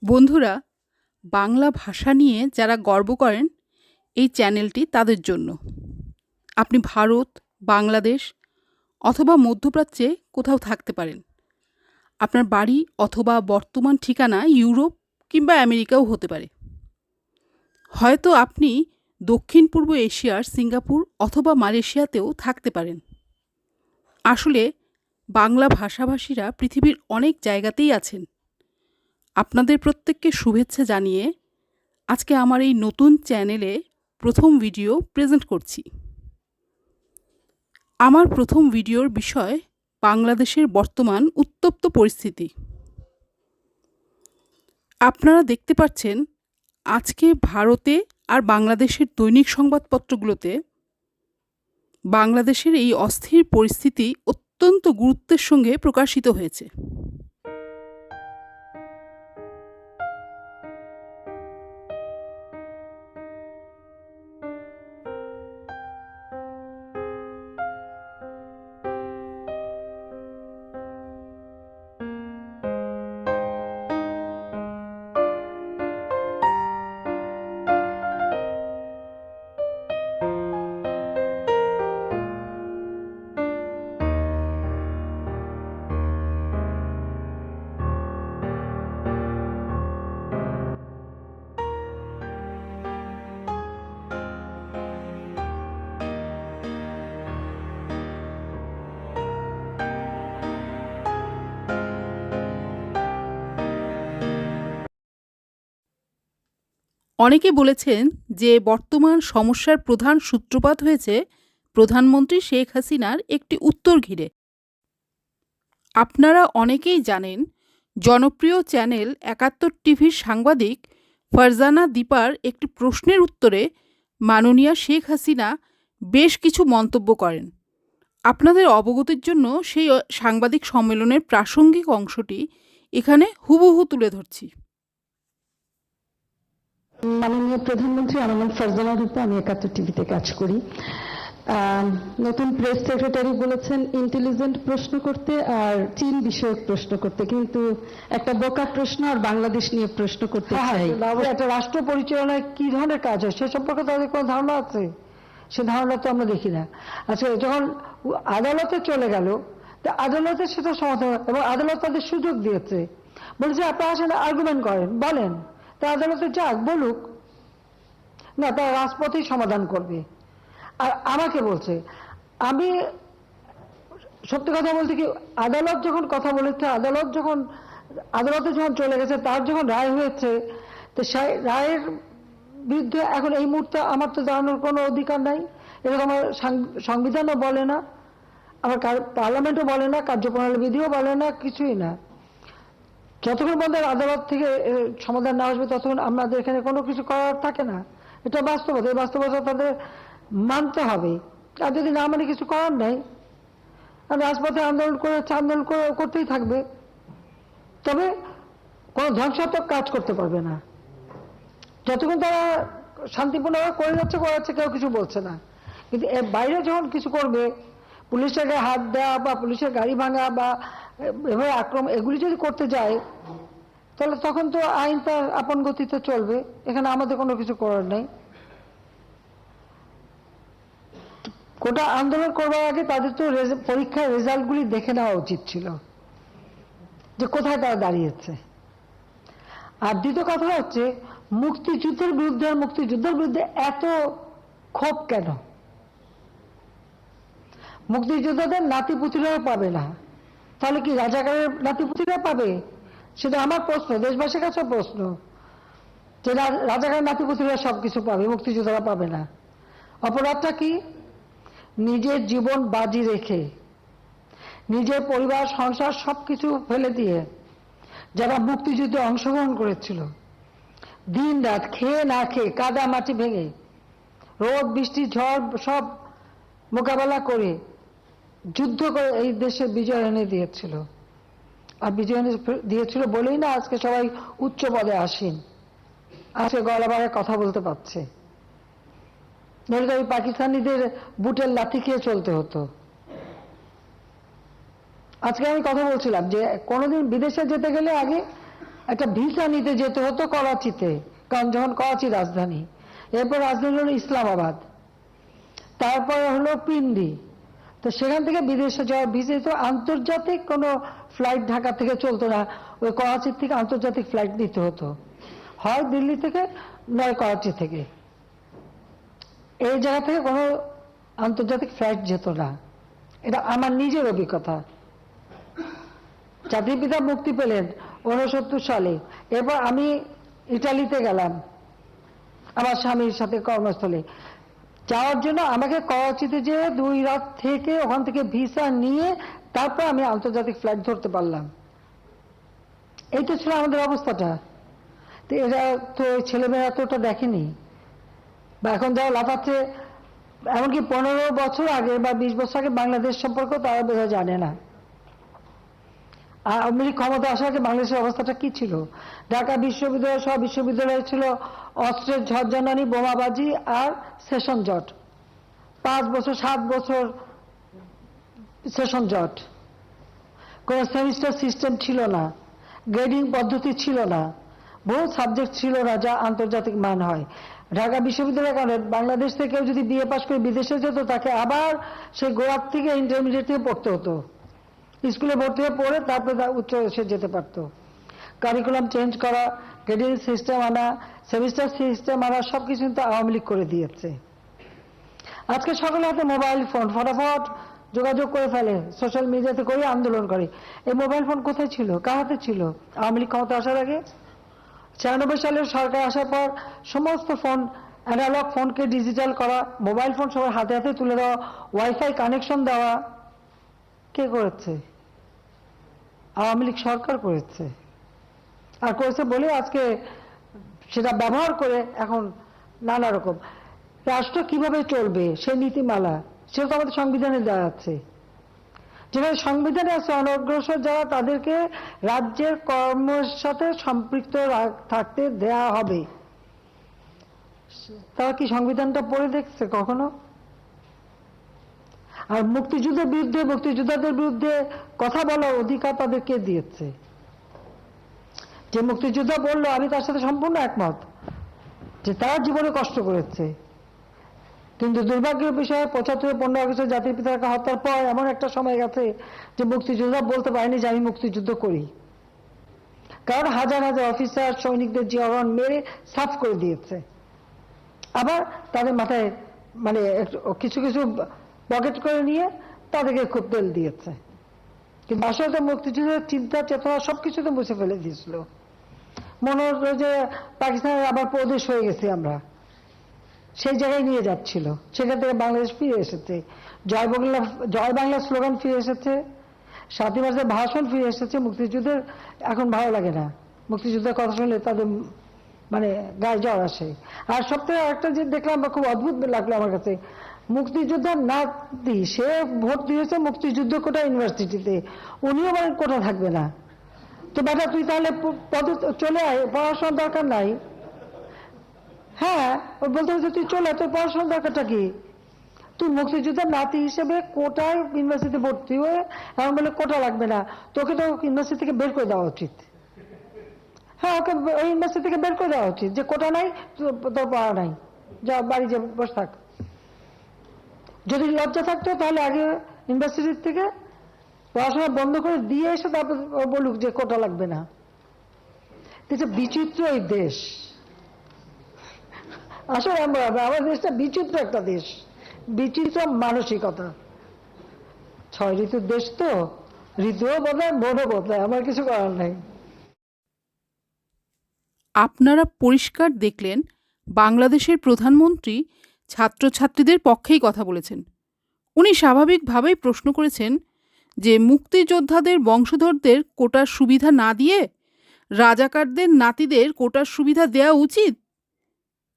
বন্ধুরা, বাংলা ভাষা নিয়ে যারা গর্ব করেন, এই চ্যানেলটি তাদের জন্য। আপনি ভারত, বাংলাদেশ অথবা মধ্যপ্রাচ্যে কোথাও থাকতে পারেন। আপনার বাড়ি অথবা বর্তমান ঠিকানা ইউরোপ কিংবা আমেরিকাও হতে পারে। হয়তো আপনি দক্ষিণ পূর্ব এশিয়ার সিঙ্গাপুর অথবা মালয়েশিয়াতেও থাকতে পারেন। আসলে বাংলা ভাষাভাষীরা পৃথিবীর অনেক জায়গাতেই আছেন। আপনাদের প্রত্যেককে শুভেচ্ছা জানিয়ে আজকে আমার এই নতুন চ্যানেলে প্রথম ভিডিও প্রেজেন্ট করছি। আমার প্রথম ভিডিওর বিষয় বাংলাদেশের বর্তমান উত্তপ্ত পরিস্থিতি। আপনারা দেখতে পাচ্ছেন আজকে ভারতে আর বাংলাদেশের দৈনিক সংবাদপত্রগুলোতে বাংলাদেশের এই অস্থির পরিস্থিতি অত্যন্ত গুরুত্বের সঙ্গে প্রকাশিত হয়েছে। অনেকে বলেছেন যে বর্তমান সমস্যার প্রধান সূত্রপাত হয়েছে প্রধানমন্ত্রী শেখ হাসিনার একটি উত্তর ঘিরে। আপনারা অনেকেই জানেন জনপ্রিয় চ্যানেল ৭১ টিভির সাংবাদিক ফারজানা দীপার একটি প্রশ্নের উত্তরে মাননীয়া শেখ হাসিনা বেশ কিছু মন্তব্য করেন। আপনাদের অবগতির জন্য সেই সাংবাদিক সম্মেলনের প্রাসঙ্গিক অংশটি এখানে হুবহু তুলে ধরছি। মাননীয় প্রধানমন্ত্রী, আমার নাম ফারজানা দীপা, আমি ৭১ টিভিতে কাজ করি। নতুন প্রেস সেক্রেটারি বলেছেন ইন্টেলিজেন্ট প্রশ্ন করতে আর চীন বিষয়ক প্রশ্ন করতে, কিন্তু একটা বোকা প্রশ্ন আর বাংলাদেশ নিয়ে প্রশ্ন করতে চাই। একটা রাষ্ট্র পরিচালনায় কি ধরনের কাজ হয় সে সম্পর্কে তাদের কোনো ধারণা আছে? সে ধারণা তো আমরা দেখি না। আচ্ছা, যখন আদালতে চলে গেল, তা আদালতে সেটা সমাধান, এবং আদালত তাদের সুযোগ দিয়েছে, বলছে আপনারা আসেন আর্গুমেন্ট করেন, বলেন, তা আদালতে যাক, বলুক না, তারা রাজপথেই সমাধান করবে। আর আমাকে বলছে, আমি সত্যি কথা বলতে কি, আদালত যখন কথা বলেছে, আদালতে যখন চলে গেছে, তার যখন রায় হয়েছে, তো সেই রায়ের বিরুদ্ধে এখন এই মুহূর্তে আমার তো জানানোর কোনো অধিকার নাই। এটা আমার সংবিধানও বলে না, আমার পার্লামেন্টও বলে না, কার্যপ্রণালী বিধিও বলে না, কিছুই না। যতক্ষণ পর্যন্ত আদালত থেকে সমাধান না আসবে ততক্ষণ আমাদের এখানে কোনো কিছু করার থাকে না। এটা বাস্তবতা, এই বাস্তবতা তাদের মানতে হবে। আর যদি না মানে কিছু করার নাই, রাজপথে আন্দোলন করতেই থাকবে, তবে কোনো ধ্বংসাত্মক কাজ করতে পারবে না। যতক্ষণ তারা শান্তিপূর্ণভাবে করাচ্ছে, কেউ কিছু বলছে না। কিন্তু এর বাইরে যখন কিছু করবে, পুলিশের গায়ে হাত দেওয়া বা পুলিশের গাড়ি ভাঙা বা এভাবে আক্রমণ, এগুলি যদি করতে যায়, তাহলে তখন তো আইন তার আপন গতিতে চলবে, এখানে আমাদের কোনো কিছু করার নেই। গোটা আন্দোলন করবার আগে তাদের তো পরীক্ষার রেজাল্টগুলি দেখে নেওয়া উচিত ছিল, যে কোথায় তারা দাঁড়িয়েছে। আর দ্বিতীয় কথা হচ্ছে, মুক্তিযুদ্ধের বিরুদ্ধে এত ক্ষোভ কেন? মুক্তিযোদ্ধাদের নাতিপুতিরাও পাবে না, তাহলে কি রাজাকারের নাতিপুতিরা পাবে? সেটা আমার প্রশ্ন, দেশবাসীর কাছে প্রশ্ন, যে রাজাকারের নাতিপুতিরা সবকিছু পাবে, মুক্তিযোদ্ধারা পাবে না। অপরাধটা কি? নিজের জীবন বাজি রেখে, নিজের পরিবার সংসার সবকিছু ফেলে দিয়ে যারা মুক্তিযুদ্ধে অংশগ্রহণ করেছিল, দিন রাত খেয়ে না খেয়ে, কাদা মাটি ভেঙে, রোদ বৃষ্টি ঝড় সব মোকাবেলা করে যুদ্ধ করে এই দেশে বিজয় এনে দিয়েছিল। আর বিজয় এনে দিয়েছিল বলেই না আজকে সবাই উচ্চ পদে আসীন, আজকে গলা বাড়ায় কথা বলতে পারছে। নইলে ওই পাকিস্তানিদের বুটের লাথি খেয়ে চলতে হতো। আজকে আমি কথা বলছিলাম যে কোনোদিন বিদেশে যেতে গেলে আগে একটা ভিসা নিতে যেতে হতো করাচিতে, কারণ যখন করাচি রাজধানী, এরপর রাজধানী হলো ইসলামাবাদ, তারপরে হলো পিন্ডি। তো সেখান থেকে বিদেশে যাওয়ার ভিসা তো আন্তর্জাতিক কোনো ফ্লাইট ঢাকা থেকে চলতো না, ওই করাচির থেকে আন্তর্জাতিক ফ্লাইট নিতে হতো, হয় দিল্লি থেকে নয় করাচি থেকে। এই জায়গা থেকে কোনো আন্তর্জাতিক ফ্লাইট যেত না, এটা আমার নিজের অভিজ্ঞতা। জাতির পিতা মুক্তি পেলেন 69 সালে, এরপর আমি ইটালিতে গেলাম আমার স্বামীর সাথে কর্মস্থলে যাওয়ার জন্য। আমাকে করাচিতে যে 2 রাত থেকে ওখান থেকে ভিসা নিয়ে তারপর আমি আন্তর্জাতিক ফ্লাইট ধরতে পারলাম। এই তো ছিল আমাদের অবস্থাটা। তো এরা তো ছেলেমেয়েরা তো ওটা দেখেনি, বা এখন যারা লাফাচ্ছে, এমনকি 15 বছর আগে বা 20 বছর আগে বাংলাদেশ সম্পর্কে তারা বোধহয় জানে না। আওয়ামী লীগ ক্ষমতা আসার আগে বাংলাদেশের অবস্থাটা কি ছিল? ঢাকা বিশ্ববিদ্যালয় সব বিশ্ববিদ্যালয়ে ছিল অস্ত্রের ঝড়ঝানি, বোমাবাজি আর সেশন জট। 5 বছর 7 বছর সেশন জট। কোন সেমিস্টার সিস্টেম ছিল না, গ্রেডিং পদ্ধতি ছিল না, বহু সাবজেক্ট ছিল না যা আন্তর্জাতিক মান হয়। ঢাকা বিশ্ববিদ্যালয়ের কারণে বাংলাদেশ থেকে যদি বিএ পাস করে বিদেশে যেত, তাকে আবার সেই গোড়ার থেকে ইন্টারমিডিয়েট থেকে পড়তে হতো, স্কুলে ভর্তি হয়ে পড়ে তারপরে উচ্চ সে যেতে পারত। কারিকুলাম চেঞ্জ করা, গ্রেডিং সিস্টেম আনা, সেমিস্টার সিস্টেম আনা, সবকিছু কিন্তু আওয়ামী লীগ করে দিয়েছে। আজকে সকলের হাতে মোবাইল ফোন, ফটাফট যোগাযোগ করে ফেলে, সোশ্যাল মিডিয়াতে করে আন্দোলন করে। এই মোবাইল ফোন কোথায় ছিল, কার হাতে ছিল আওয়ামী লীগ ক্ষমতা আসার আগে? 96 সালের সরকার আসার পর সমস্ত ফোন, অ্যানালগ ফোনকে ডিজিটাল করা, মোবাইল ফোন সবার হাতে হাতে তুলে দেওয়া, ওয়াইফাই কানেকশন দেওয়া, কে করেছে? আওয়ামী লীগ সরকার করেছে। আর করেছে বলে আজকে সেটা ব্যবহার করে এখন নানা রকম রাষ্ট্র কিভাবে চলবে সেই নীতিমালা, সেটা তো আমাদের সংবিধানে দেওয়া আছে। যেখানে সংবিধানে আছে অনগ্রসর যারা, তাদেরকে রাজ্যের কর্মের সাথে সম্পৃক্ত থাকতে দেয়া হবে। তারা কি সংবিধানটা পড়ে দেখছে কখনো? আর মুক্তিযুদ্ধের বিরুদ্ধে, মুক্তিযোদ্ধাদের বিরুদ্ধে কথা বলার অধিকার তাদেরকে দিয়েছে। যে মুক্তিযোদ্ধা বললো, আমি তার সাথে সম্পূর্ণ একমত যে তারা জীবনে কষ্ট করেছে, কিন্তু দুর্ভাগ্যের বিষয়ে 75-15 আগস্টে জাতির পিতাকে হত্যার পর এমন একটা সময় গেছে যে মুক্তিযোদ্ধা বলতে পারেনি যে আমি মুক্তিযুদ্ধ করি, কারণ হাজার হাজার অফিসার সৈনিকদের জিয়াওয়ান মেরে সাফ করে দিয়েছে। আবার তাদের মাথায় মানে কিছু কিছু পকেট করে নিয়ে তাদেরকে খুব তেল দিয়েছে, কিন্তু আসলে তো মুক্তিযুদ্ধের চিন্তা চেতনা সবকিছু তো মুছে ফেলে দিয়েছিল। মনে হতো যে পাকিস্তানের আবার প্রদেশ হয়ে গেছি আমরা, সেই জায়গায় নিয়ে যাচ্ছিল। সেখান থেকে বাংলাদেশ ফিরে এসেছে, জয় বাংলা স্লোগান ফিরে এসেছে, 7ই মার্চের ভাষণ ফিরে এসেছে। মুক্তিযুদ্ধের এখন ভালো লাগে না, মুক্তিযুদ্ধের কথা শুনলে তাদের মানে গায়ে জ্বর আসে। আর সবথেকে একটা যে দেখলাম খুব অদ্ভুত লাগলো আমার কাছে, মুক্তিযোদ্ধার নাতি, সে ভর্তি হয়েছে মুক্তিযুদ্ধ কোটা ইউনিভার্সিটিতে, উনিও মানে কোটা থাকবে না। তো বেটা তুই তাহলে পদে চলে আয়, পড়াশোনার দরকার নাই। হ্যাঁ, ও বলতে হচ্ছে তুই চলে, তোর পড়াশোনার দরকারটা কি? তুই মুক্তিযোদ্ধার নাতি হিসেবে কোটায় ইউনিভার্সিটি ভর্তি হয়ে এমন বলে কোটা লাগবে না, তোকে তো ইউনিভার্সিটি থেকে বের করে দেওয়া উচিত। হ্যাঁ, ওকে ওই ইউনিভার্সিটি থেকে বের করে দেওয়া উচিত, যে কোটা নাই, তোর পড়া নাই, যা বাড়ি যে বসে থাক। যদি লজ্জা থাকতো তাহলে আগে ইউনিভার্সিটির থেকে পড়াশোনা বন্ধ করে দিয়ে এসে তারপর বলুক যে কোটা লাগবে না। এটা বিচিত্র এই দেশ, আসলে আমার দেশটা বিচিত্র একটা দেশ, বিচিত্র মানসিকতা। 6 ঋতুর দেশ তো, ঋতুও বদলায়, মনও বদলায়, আমার কিছু করার নাই। আপনারা পরিষ্কার দেখলেন বাংলাদেশের প্রধানমন্ত্রী ছাত্রছাত্রীদের পক্ষেই কথা বলেছেন। উনি স্বাভাবিকভাবেই প্রশ্ন করেছেন যে মুক্তিযোদ্ধাদের বংশধরদের কোটার সুবিধা না দিয়ে রাজাকারদের নাতিদের কোটার সুবিধা দেওয়া উচিত।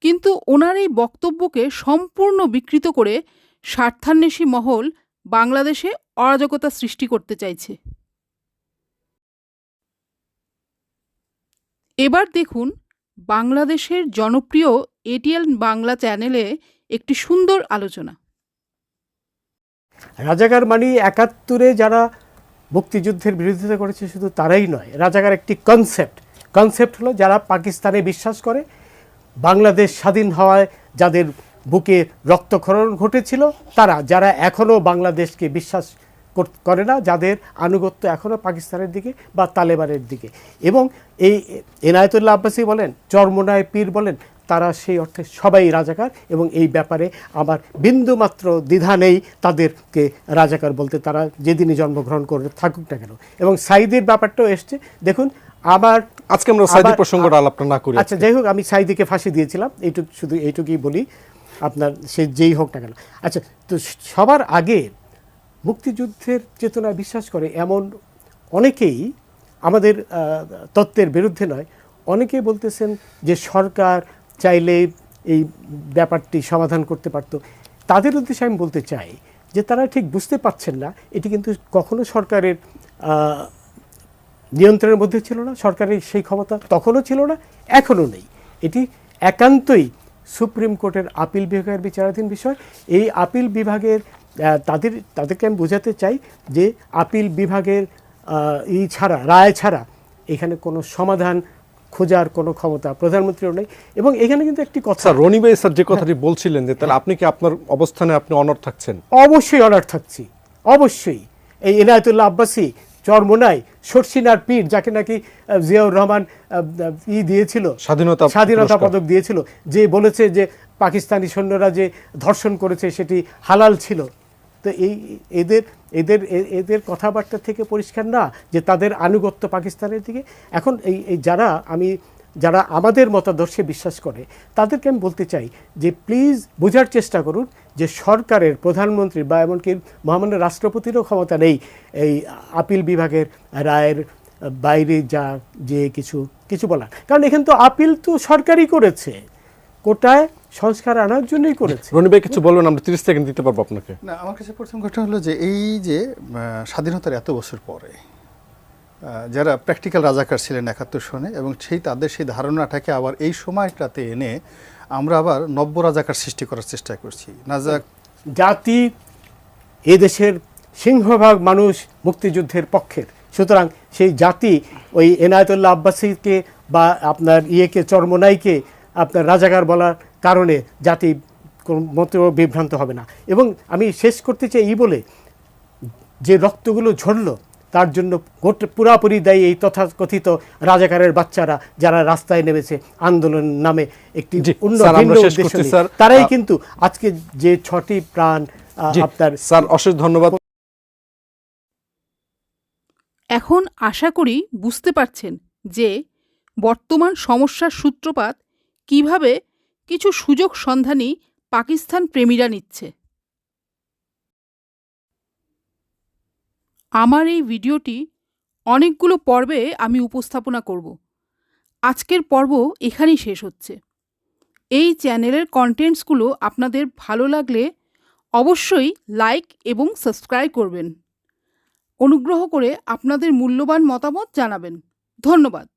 কিন্তু ওনার এই বক্তব্যকে সম্পূর্ণ বিকৃত করে স্বার্থান্বেষী মহল বাংলাদেশে অরাজকতা সৃষ্টি করতে চাইছে। এবার দেখুন বাংলাদেশের জনপ্রিয় এটিএল বাংলা চ্যানেলে একটি সুন্দর আলোচনা। রাজাকার মানে 71-এ যারা মুক্তিযুদ্ধের বিরোধিতা করেছে শুধু তারাই নয়, রাজাকার একটি কনসেপ্ট, কনসেপ্ট হলো যারা পাকিস্তানে বিশ্বাস করে, বাংলাদেশ স্বাধীন হওয়ায় যাদের বুকে রক্তক্ষরণ ঘটেছিল তারা, যারা এখনও বাংলাদেশকে বিশ্বাস করে না, যাদের আনুগত্য এখনও পাকিস্তানের দিকে বা তালেবানের দিকে, এবং এই এনায়েতুল্লাহ আব্বাসী বলেন, চরমোনাই পীর বলেন, তারা সেই অর্থে সবাই রাজাকার, এবং এই ব্যাপারে আমার বিন্দুমাত্র দ্বিধা নেই তাদেরকে রাজাকার বলতে, তারা যেদিনই জন্মগ্রহণ করে থাকুক না কেন। এবং সাইদির ব্যাপারটাও এসছে, দেখুন আবার আজকে আমরা সাইদি প্রসঙ্গটা আলাপ না করি। আচ্ছা যাই হোক, আমি সাইদিকে ফাঁসি দিয়েছিলাম, শুধু এইটুকুই বলি, আপনার সে যেই হোক না কেন। আচ্ছা, তো সবার আগে মুক্তিযুদ্ধের চেতনায় বিশ্বাস করে এমন অনেকেই আমাদের তত্ত্বের বিরুদ্ধে নয়, অনেকেই বলতেছেন যে সরকার চাইলে এই ব্যাপারটি সমাধান করতে পারত। তাদের উদ্দেশ্যে আমি বলতে চাই যে তারা ঠিক বুঝতে পারছেন না, এটি কিন্তু কখনো সরকারের নিয়ন্ত্রণের মধ্যে ছিল না, সরকারের সেই ক্ষমতা তখনও ছিল না, এখনও নেই। এটি একান্তই সুপ্রিম কোর্টের আপিল বিভাগের বিচারাধীন বিষয়। এই আপিল বিভাগের তাদেরকে আমি বোঝাতে চাই যে আপিল বিভাগের রায় ছাড়া এখানে কোনো সমাধান খোঁজার কোনো ক্ষমতা প্রধানমন্ত্রীর নেই। এবং এখানে কিন্তু একটি কথা, রনি ভাই স্যার যে কথাটি বলছিলেন যে তাহলে আপনি কি আপনার অবস্থানে আপনি অনড় থাকছেন? অবশ্যই অনড় থাকছি, অবশ্যই। এই এনায়েতুল্লাহ আব্বাসী, চরমোনাই, শর্ষিনার পীর, যাকে নাকি জিয়াউর রহমান দিয়েছিল, স্বাধীনতা পদক দিয়েছিল, যে বলেছে যে পাকিস্তানি সৈন্যরা যে ধর্ষণ করেছে সেটি হালাল ছিল। তো এদের কথাবার্তা থেকে পরিষ্কার না যে তাদের আনুগত্য পাকিস্তানের দিকে। এখন যারা আমাদের মতাদর্শে বিশ্বাস করে তাদেরকে আমি বলতে চাই যে প্লিজ বোঝার চেষ্টা করুন যে সরকারের, প্রধানমন্ত্রী বা এমনকি মহামান্য রাষ্ট্রপতিরও ক্ষমতা নেই এই আপিল বিভাগের রায়ের বাইরে যে কিছু বলার। কারণ এখানে তো আপিল তো সরকারই করেছে, কোটায় সংস্কার আনার জন্যই করেছে। রনি ভাই কিছু বলবেন, আমরা 30 সেকেন্ড দিতে পারবো আপনাকে। না, আমার কাছে প্রথম কথা হলো যে এই যে স্বাধীনতার এত বছর পরে যারা প্র্যাকটিক্যাল রাজাকার ছিলেন 71 সনে, এবং তাদের সেই ধারণাটাকে আবার এই সময়টাতে এনে আমরা আবার নব্য রাজাকার সৃষ্টি করার চেষ্টা করছি। জাতি এদেশের সিংহভাগ মানুষ মুক্তিযুদ্ধের পক্ষের, সুতরাং সেই জাতি ওই এনায়েতুল্লাহ আব্বাসীকে বা আপনার চরমোনাইকে আপনার রাজাকার বলার কারণে জাতি মতো বিভ্রান্ত হবে না। এবং আমি শেষ করতে চাই বলে, যে রক্তগুলো ঝরল তার জন্য পুরাপুরি দায়ী এই তথাকথিত রাজাকারের বাচ্চারা, যারা রাস্তায় নেমেছে আন্দোলন নামে একটি তারাই কিন্তু আজকে যে 6টি প্রাণ আপনার। স্যার অশেষ ধন্যবাদ। এখন আশা করি বুঝতে পারছেন যে বর্তমান সমস্যার সূত্রপাত কিভাবে কিছু সুযোগ সন্ধানী পাকিস্তান প্রেমীরা নিচ্ছে। আমার এই ভিডিওটি অনেকগুলো পর্বে আমি উপস্থাপনা করব। আজকের পর্ব এখানেই শেষ হচ্ছে। এই চ্যানেলের কন্টেন্টসগুলো আপনাদের ভালো লাগলে অবশ্যই লাইক এবং সাবস্ক্রাইব করবেন। অনুগ্রহ করে আপনাদের মূল্যবান মতামত জানাবেন। ধন্যবাদ।